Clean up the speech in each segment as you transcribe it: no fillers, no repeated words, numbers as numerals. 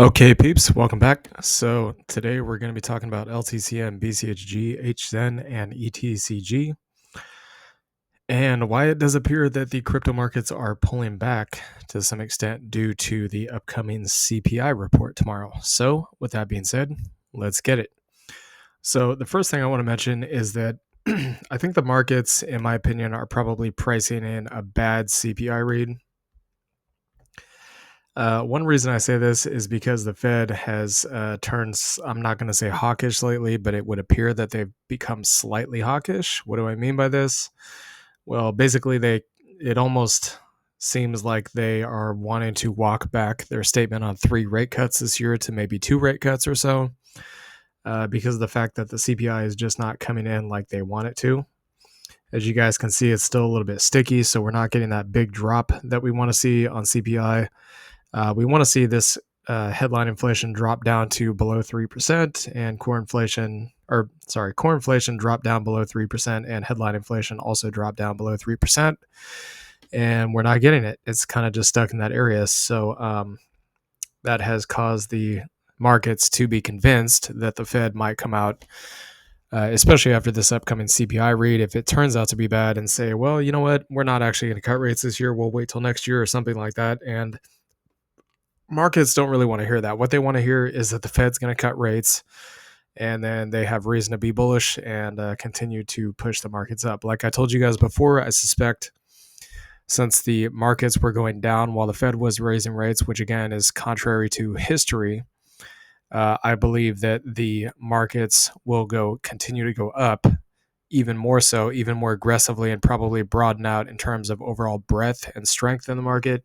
Okay, peeps, welcome back. So today we're going to be talking about LTCN BCHG HZEN and ETCG, and why it does appear that the crypto markets are pulling back to some extent due to the upcoming CPI report tomorrow. So with that being said, let's get it. So the first thing I want to mention is that I think the markets, in my opinion, are probably pricing in a bad CPI read. One reason I say this is because the Fed has turned, I'm not going to say hawkish lately, but it would appear that they've become slightly hawkish. What do I mean by this? Well, basically, it almost seems like they are wanting to walk back their statement on 3 rate cuts this year to maybe 2 rate cuts or so, because of the fact that the CPI is just not coming in like they want it to. As you guys can see, it's still a little bit sticky, so we're not getting that big drop that we want to see on CPI. We want to see this headline inflation drop down to below 3% and core inflation drop down below 3% and headline inflation also drop down below 3%. And we're not getting it. It's kind of just stuck in that area. So that has caused the markets to be convinced that the Fed might come out, especially after this upcoming CPI read, if it turns out to be bad, and say, well, you know what, we're not actually going to cut rates this year. We'll wait till next year or something like that. And markets don't really want to hear that. What they want to hear is that the Fed's going to cut rates, and then they have reason to be bullish and continue to push the markets up. Like I told you guys before, I suspect since the markets were going down while the Fed was raising rates, which again is contrary to history, I believe that the markets will continue to go up even more so, even more aggressively, and probably broaden out in terms of overall breadth and strength in the market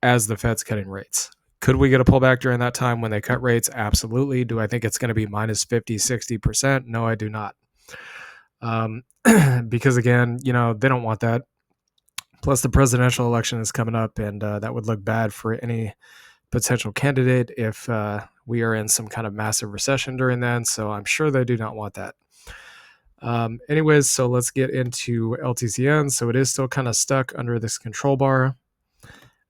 as the Fed's cutting rates. Could we get a pullback during that time when they cut rates? Absolutely. Do I think it's going to be minus 50, 60%? No, I do not. Because again, they don't want that. Plus the presidential election is coming up, and that would look bad for any potential candidate if we are in some kind of massive recession during then. So I'm sure they do not want that. Anyways, so let's get into LTCN. So it is still kind of stuck under this control bar.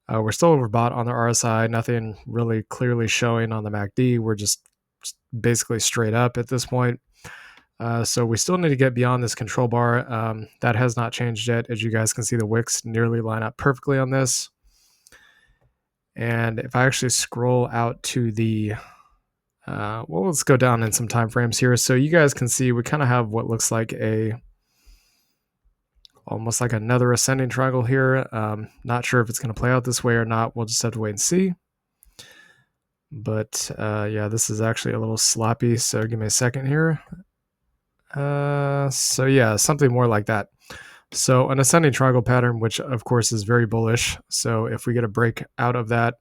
We're still overbought on the RSI, nothing really clearly showing on the MACD. We're just basically straight up at this point. So we still need to get beyond this control bar. That has not changed yet. As you guys can see, the wicks nearly line up perfectly on this. And if I actually scroll out to the, let's go down in some time frames here. So you guys can see we kind of have what looks like almost like another ascending triangle here. Not sure if it's going to play out this way or not. We'll just have to wait and see. But yeah, this is actually a little sloppy. So give me a second here. So yeah, something more like that. So an ascending triangle pattern, which of course is very bullish. So if we get a break out of that,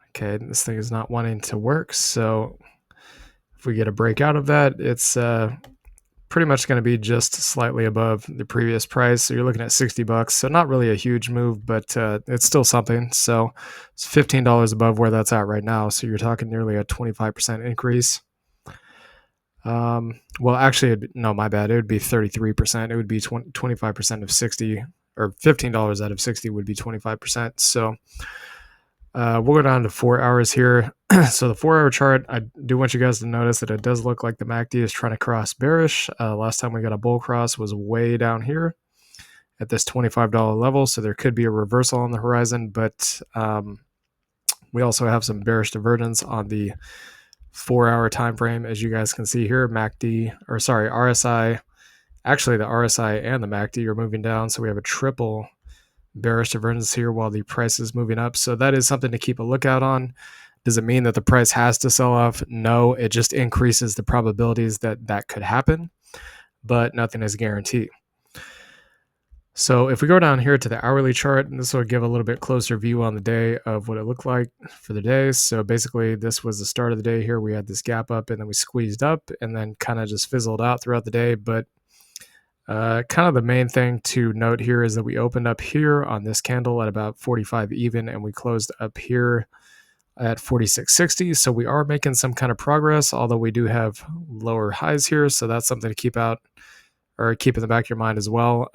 okay, this thing is not wanting to work. So if we get a break out of that, it's pretty much going to be just slightly above the previous price. So you're looking at $60. So not really a huge move, but it's still something. So it's $15 above where that's at right now. So you're talking nearly a 25% increase. Well, actually, no, my bad. It would be 33%. It would be 25% of 60, or $15 out of 60 would be 25%. So we'll go down to 4 hours here. So the 4 hour chart, I do want you guys to notice that it does look like the MACD is trying to cross bearish. Last time we got a bull cross was way down here at this $25 level. So there could be a reversal on the horizon, but we also have some bearish divergence on the 4 hour time frame. As you guys can see here, RSI, actually the RSI and the MACD are moving down. So we have a triple bearish divergence here while the price is moving up. So that is something to keep a lookout on. Does it mean that the price has to sell off? No, it just increases the probabilities that that could happen, but nothing is guaranteed. So if we go down here to the hourly chart, and this will give a little bit closer view on the day of what it looked like for the day. So basically this was the start of the day here. We had this gap up and then we squeezed up and then kind of just fizzled out throughout the day. But kind of the main thing to note here is that we opened up here on this candle at about 45 even, and we closed up here at 46.60. So we are making some kind of progress, although we do have lower highs here. So that's something to keep out, or keep in the back of your mind as well.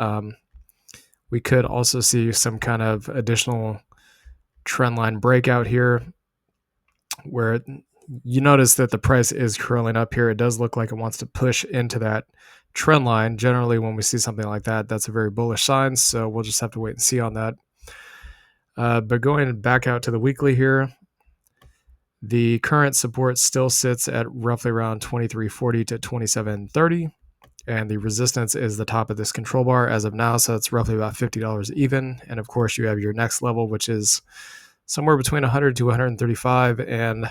We could also see some kind of additional trend line breakout here, where you notice that the price is curling up here. It does look like it wants to push into that trend line. Generally, when we see something like that, that's a very bullish sign. So we'll just have to wait and see on that. But going back out to the weekly here, the current support still sits at roughly around 23.40 to 27.30. And the resistance is the top of this control bar as of now. So it's roughly about $50 even. And of course, you have your next level, which is somewhere between 100 to 135. And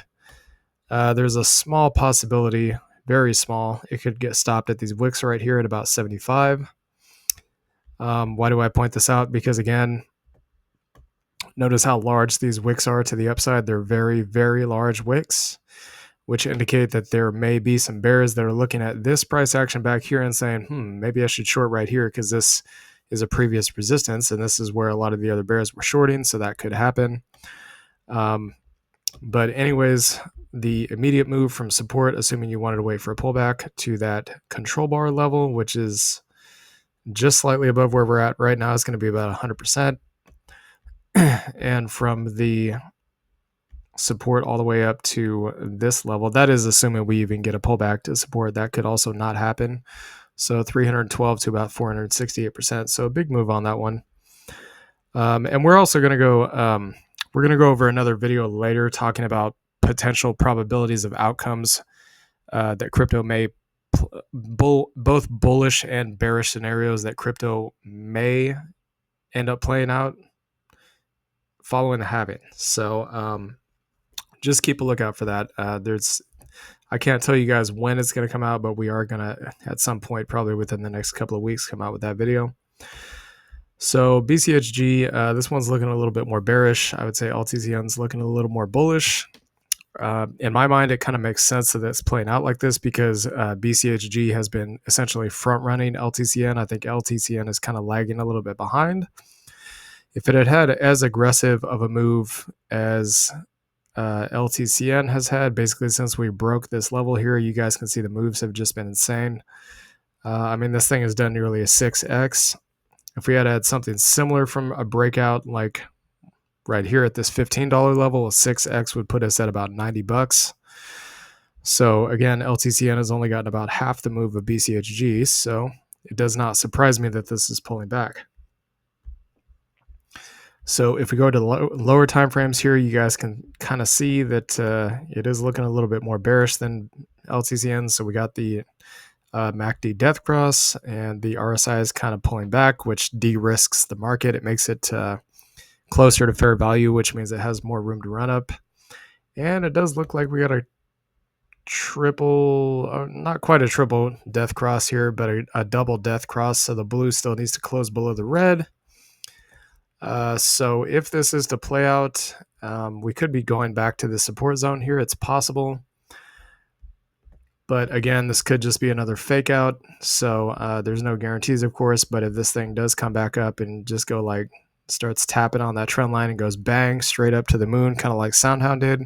there's a small possibility, very small, it could get stopped at these wicks right here at about 75. Why do I point this out? Because again, notice how large these wicks are to the upside. They're very, very large wicks, which indicate that there may be some bears that are looking at this price action back here and saying, maybe I should short right here because this is a previous resistance, and this is where a lot of the other bears were shorting, so that could happen. But anyways, the immediate move from support, assuming you wanted to wait for a pullback, to that control bar level, which is just slightly above where we're at right now, is going to be about 100%. And from the support all the way up to this level, that is assuming we even get a pullback to support. That could also not happen. So 312 to about 468%. So a big move on that one. And we're also going to go, we're going to go over another video later talking about potential probabilities of outcomes that crypto may, both bullish and bearish scenarios that crypto may end up playing out following the halving. So just keep a lookout for that. I can't tell you guys when it's going to come out, but we are going to, at some point, probably within the next couple of weeks, come out with that video. So BCHG, this one's looking a little bit more bearish. I would say LTCN's looking a little more bullish. In my mind, it kind of makes sense that it's playing out like this because BCHG has been essentially front-running LTCN. I think LTCN is kind of lagging a little bit behind. If it had had as aggressive of a move as LTCN has had, basically since we broke this level here, you guys can see the moves have just been insane. I mean, this thing has done nearly a 6x. If we had something similar from a breakout, like right here at this $15 level, a 6x would put us at about $90. So again, LTCN has only gotten about half the move of BCHG, so it does not surprise me that this is pulling back. So if we go to lower time frames here, you guys can kind of see that it is looking a little bit more bearish than LTCN. So we got the MACD death cross, and the RSI is kind of pulling back, which de-risks the market. It makes it closer to fair value, which means it has more room to run up. And it does look like we got a triple, not quite a triple death cross here, but a double death cross. So the blue still needs to close below the red. So if this is to play out, we could be going back to the support zone here. It's possible. But again, this could just be another fake out. So there's no guarantees, of course. But if this thing does come back up and just go like, starts tapping on that trend line and goes bang straight up to the moon, kind of like Soundhound did,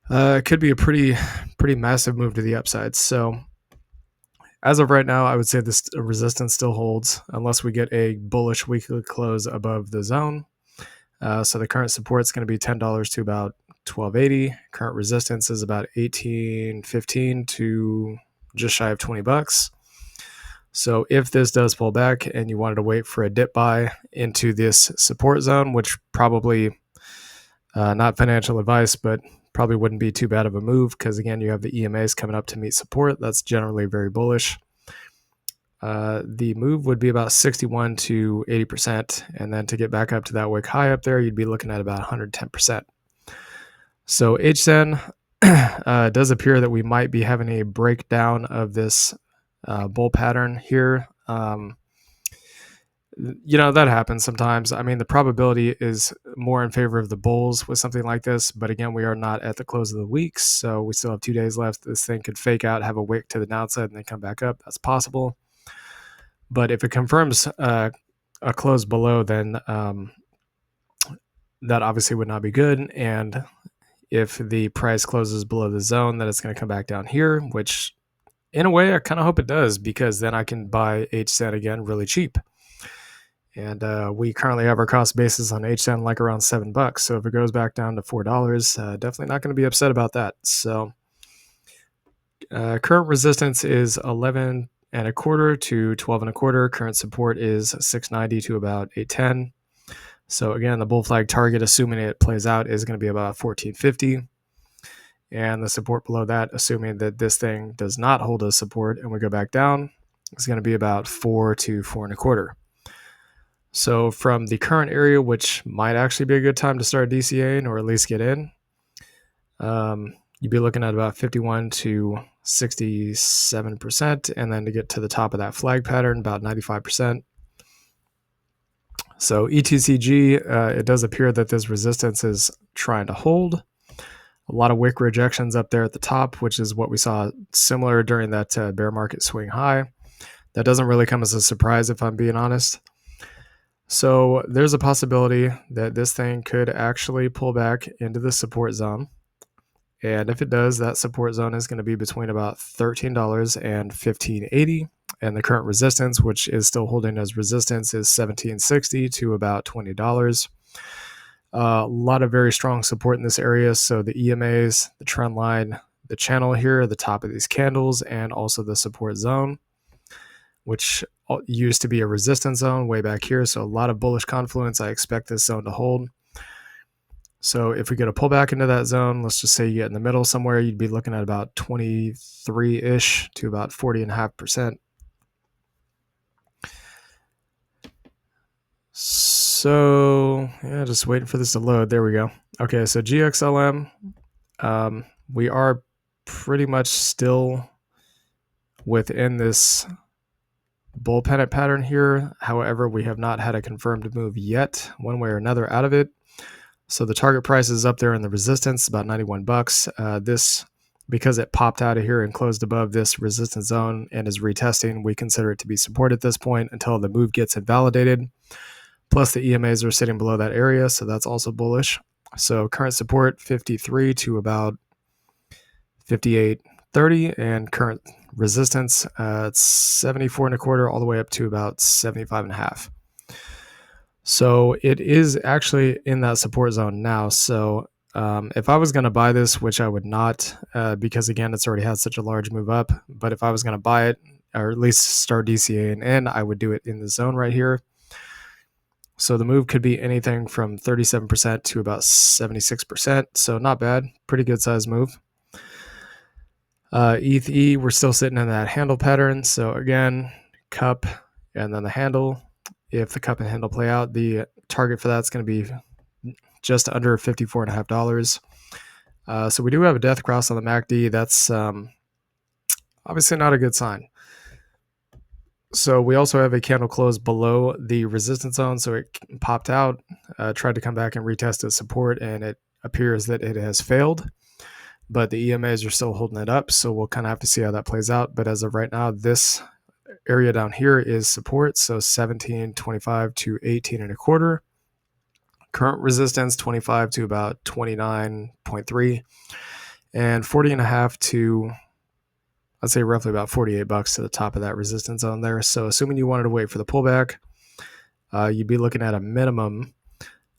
it could be a pretty massive move to the upside. So as of right now, I would say this resistance still holds unless we get a bullish weekly close above the zone. So the current support is going to be $10 to about $12.80. Current resistance is about $18.15 to just shy of $20. So if this does pull back and you wanted to wait for a dip buy into this support zone, which probably not financial advice, but probably wouldn't be too bad of a move because, again, you have the EMAs coming up to meet support. That's generally very bullish. The move would be about 61 to 80%. And then to get back up to that wick high up there, you'd be looking at about 110%. So HZEN, it does appear that we might be having a breakdown of this bull pattern here. That happens sometimes. I mean, the probability is more in favor of the bulls with something like this, but again, we are not at the close of the week, so we still have 2 days left. This thing could fake out, have a wick to the downside, and then come back up. That's possible. But if it confirms a close below, then that obviously would not be good. And if the price closes below the zone, then it's going to come back down here, which in a way I kind of hope it does, because then I can buy HZEN again really cheap. And we currently have our cost basis on HZEN like around $7. So if it goes back down to $4, definitely not going to be upset about that. So current resistance is 11.25 to 12.25. Current support is 690 to about 810. So again, the bull flag target, assuming it plays out, is going to be about 1450. And the support below that, assuming that this thing does not hold as support and we go back down, is going to be about 4 to 4.25. So from the current area, which might actually be a good time to start DCAing or at least get in, you'd be looking at about 51 to 67%, and then to get to the top of that flag pattern, about 95%. So ETCG, it does appear that this resistance is trying to hold. A lot of wick rejections up there at the top, which is what we saw similar during that bear market swing high. That doesn't really come as a surprise, if I'm being honest. So there's a possibility that this thing could actually pull back into the support zone. And if it does, that support zone is going to be between about $13 and $15.80. And the current resistance, which is still holding as resistance, is $17.60 to about $20. A lot of very strong support in this area. So the EMAs, the trend line, the channel here, the top of these candles, and also the support zone, which used to be a resistance zone way back here. So a lot of bullish confluence. I expect this zone to hold. So if we get a pullback into that zone, let's just say you get in the middle somewhere, you'd be looking at about 23-ish to about 40.5%. So yeah, just waiting for this to load. There we go. Okay, so GXLM, we are pretty much still within this bull pennant pattern here. However, we have not had a confirmed move yet, one way or another, out of it. So the target price is up there in the resistance, about $91. This, because it popped out of here and closed above this resistance zone and is retesting, we consider it to be support at this point until the move gets invalidated. Plus the EMAs are sitting below that area, so that's also bullish. So current support 53 to about 58.30, and current resistance it's 74.25 all the way up to about 75.5. So it is actually in that support zone now. So if I was going to buy this, which I would not, because again, it's already had such a large move up, but if I was going to buy it, or at least start DCAing in, I would do it in the zone right here. So the move could be anything from 37% to about 76%. So not bad, pretty good size move. ETH, we're still sitting in that handle pattern. So again, cup and then the handle. If the cup and handle play out, the target for that's going to be just under $54.50. So we do have a death cross on the MACD. That's obviously not a good sign. So we also have a candle close below the resistance zone. So it popped out, tried to come back and retest its support, and it appears that it has failed. But the EMAs are still holding it up. So we'll kind of have to see how that plays out. But as of right now, this area down here is support. So 17.25 to 18.25. Current resistance 25 to about 29.3, and 40.5 to, I'd say roughly about $48 to the top of that resistance zone there. So assuming you wanted to wait for the pullback, you'd be looking at a minimum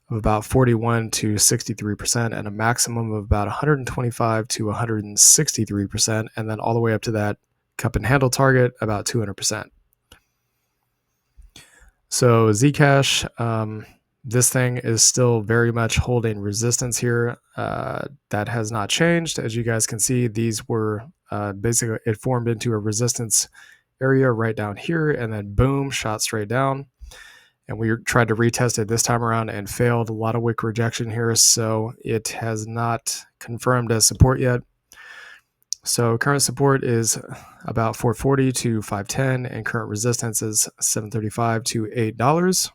of about 41 to 63% and a maximum of about 125 to 163%, and then all the way up to that cup and handle target about 200%. So Zcash, this thing is still very much holding resistance here. That has not changed. As you guys can see, these were basically, it formed into a resistance area right down here, and then boom, shot straight down. And we tried to retest it this time around and failed. A lot of wick rejection here, so it has not confirmed as support yet. So current support is about 440 to 510, and current resistance is 735 to $8.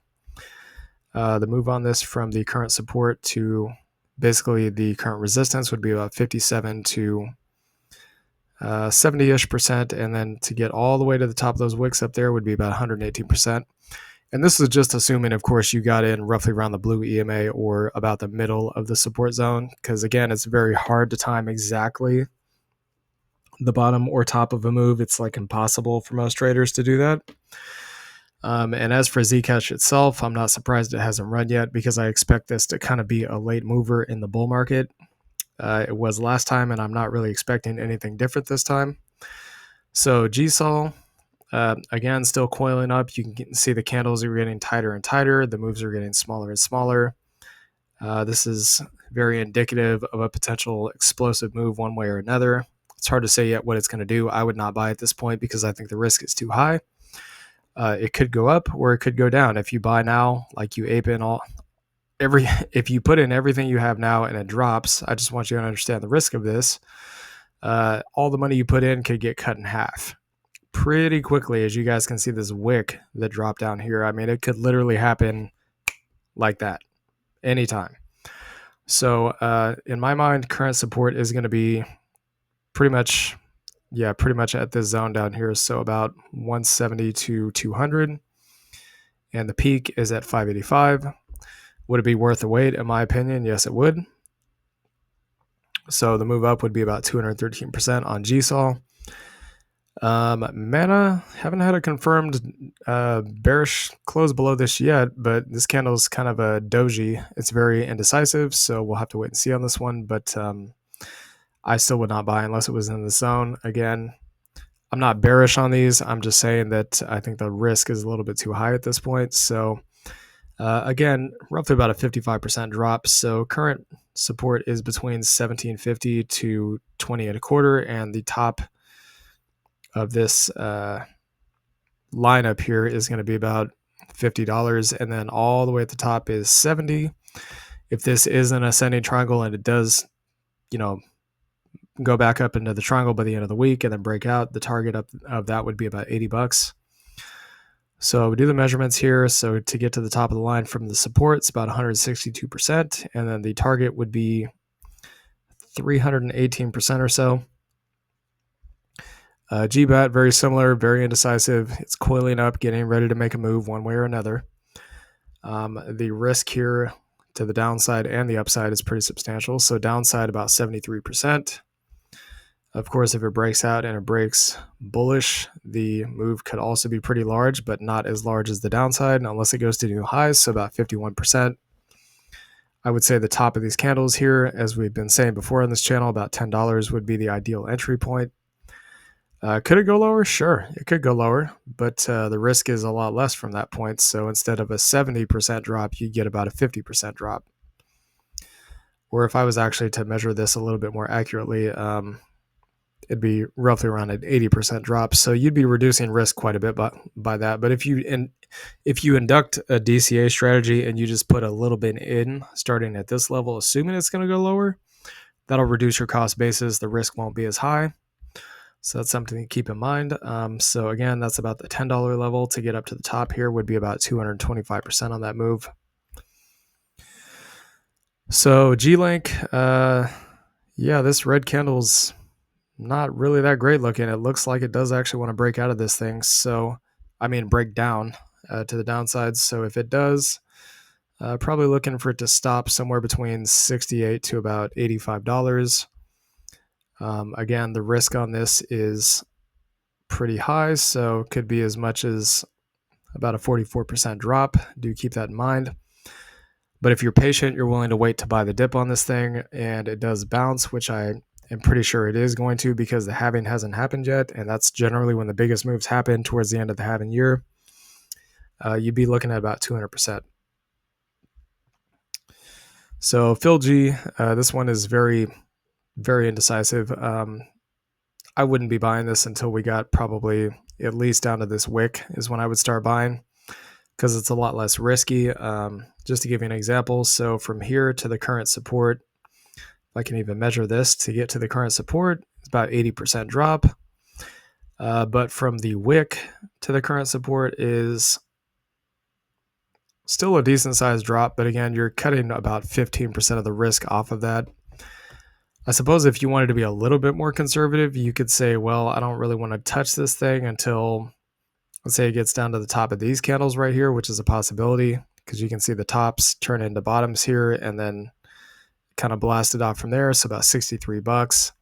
The move on this from the current support to basically the current resistance would be about 57 to 70-ish%, and then to get all the way to the top of those wicks up there would be about 118%. And this is just assuming, of course, you got in roughly around the blue EMA or about the middle of the support zone, because again, it's very hard to time exactly the bottom or top of a move. It's like impossible for most traders to do that. And as for Zcash itself, I'm not surprised it hasn't run yet because I expect this to kind of be a late mover in the bull market. It was last time, and I'm not really expecting anything different this time. So GSOL, again, still coiling up. You can see the candles are getting tighter and tighter. The moves are getting smaller and smaller. This is very indicative of a potential explosive move one way or another. It's hard to say yet what it's going to do. I would not buy at this point because I think the risk is too high. It could go up or it could go down. If you buy now, like you ape in if you put in everything you have now and it drops, I just want you to understand the risk of this. All the money you put in could get cut in half pretty quickly, as you guys can see this wick that dropped down here. I mean, it could literally happen like that anytime. So in my mind, current support is going to be pretty much at this zone down here. So about 170 to 200. And the peak is at 585. Would it be worth the wait? In my opinion, yes, it would. So the move up would be about 213% on GSOL. Mana, haven't had a confirmed bearish close below this yet, but this candle is kind of a doji. It's very indecisive, so we'll have to wait and see on this one. But I still would not buy unless it was in the zone. Again, I'm not bearish on these. I'm just saying that I think the risk is a little bit too high at this point. So again, roughly about a 55% drop. So current support is between 1750 to 20 and a quarter, and the top of this lineup here is going to be about $50, and then all the way at the top is 70. If this is an ascending triangle and it does, go back up into the triangle by the end of the week and then break out, the target of that would be about $80. So we do the measurements here. So to get to the top of the line from the support, it's about 162%, and then the target would be 318% or so. GBAT, very similar, very indecisive. It's coiling up, getting ready to make a move one way or another. The risk here to the downside and the upside is pretty substantial. So downside about 73%. Of course, if it breaks out and it breaks bullish, the move could also be pretty large, but not as large as the downside unless it goes to new highs, so about 51%. I would say the top of these candles here, as we've been saying before on this channel, about $10 would be the ideal entry point. Could it go lower? Sure, it could go lower, but the risk is a lot less from that point. So instead of a 70% drop, you get about a 50% drop. Or if I was actually to measure this a little bit more accurately, it'd be roughly around an 80% drop. So you'd be reducing risk quite a bit by that. But if you induct a DCA strategy and you just put a little bit in starting at this level, assuming it's going to go lower, that'll reduce your cost basis. The risk won't be as high. So that's something to keep in mind. So again, that's about the $10 level. To get up to the top here would be about 225% on that move. So G-Link, this red candle's not really that great looking. It looks like it does actually want to break out of this thing. So, break down to the downside. So if it does, probably looking for it to stop somewhere between $68 to about $85. Again, the risk on this is pretty high, so could be as much as about a 44% drop. Do keep that in mind. But if you're patient, you're willing to wait to buy the dip on this thing, and it does bounce, which I am pretty sure it is going to, because the halving hasn't happened yet, and that's generally when the biggest moves happen towards the end of the halving year. You'd be looking at about 200%. So PhilG, this one is very, very indecisive. I wouldn't be buying this until we got probably at least down to this wick is when I would start buying, because it's a lot less risky. Just to give you an example, so from here to the current support, if I can even measure this to get to the current support, it's about 80% drop. But from the wick to the current support is still a decent sized drop, but again, you're cutting about 15% of the risk off of that. I suppose if you wanted to be a little bit more conservative, you could say, well, I don't really want to touch this thing until, let's say, it gets down to the top of these candles right here, which is a possibility, because you can see the tops turn into bottoms here and then kind of blast it off from there. So about $63.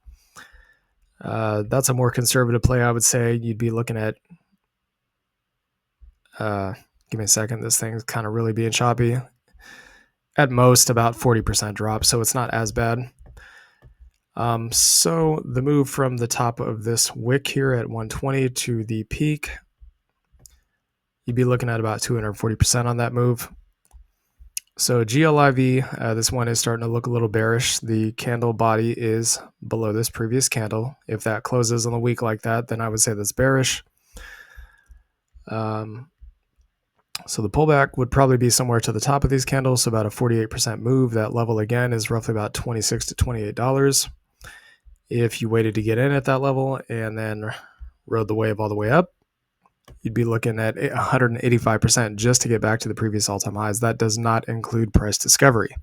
That's a more conservative play, I would say. You'd be looking at Give me a second. This thing's kind of really being choppy. At most, about 40% drop, so it's not as bad. So the move from the top of this wick here at 120 to the peak, you'd be looking at about 240% on that move. So GLIV, this one is starting to look a little bearish. The candle body is below this previous candle. If that closes on the week like that, then I would say that's bearish. So the pullback would probably be somewhere to the top of these candles, so about a 48% move. That level again is roughly about $26 to $28. If you waited to get in at that level and then rode the wave all the way up, you'd be looking at 185% just to get back to the previous all-time highs. That does not include price discovery.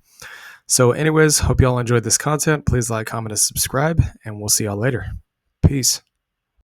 So anyways, hope you all enjoyed this content. Please like, comment, and subscribe, and we'll see y'all later. Peace.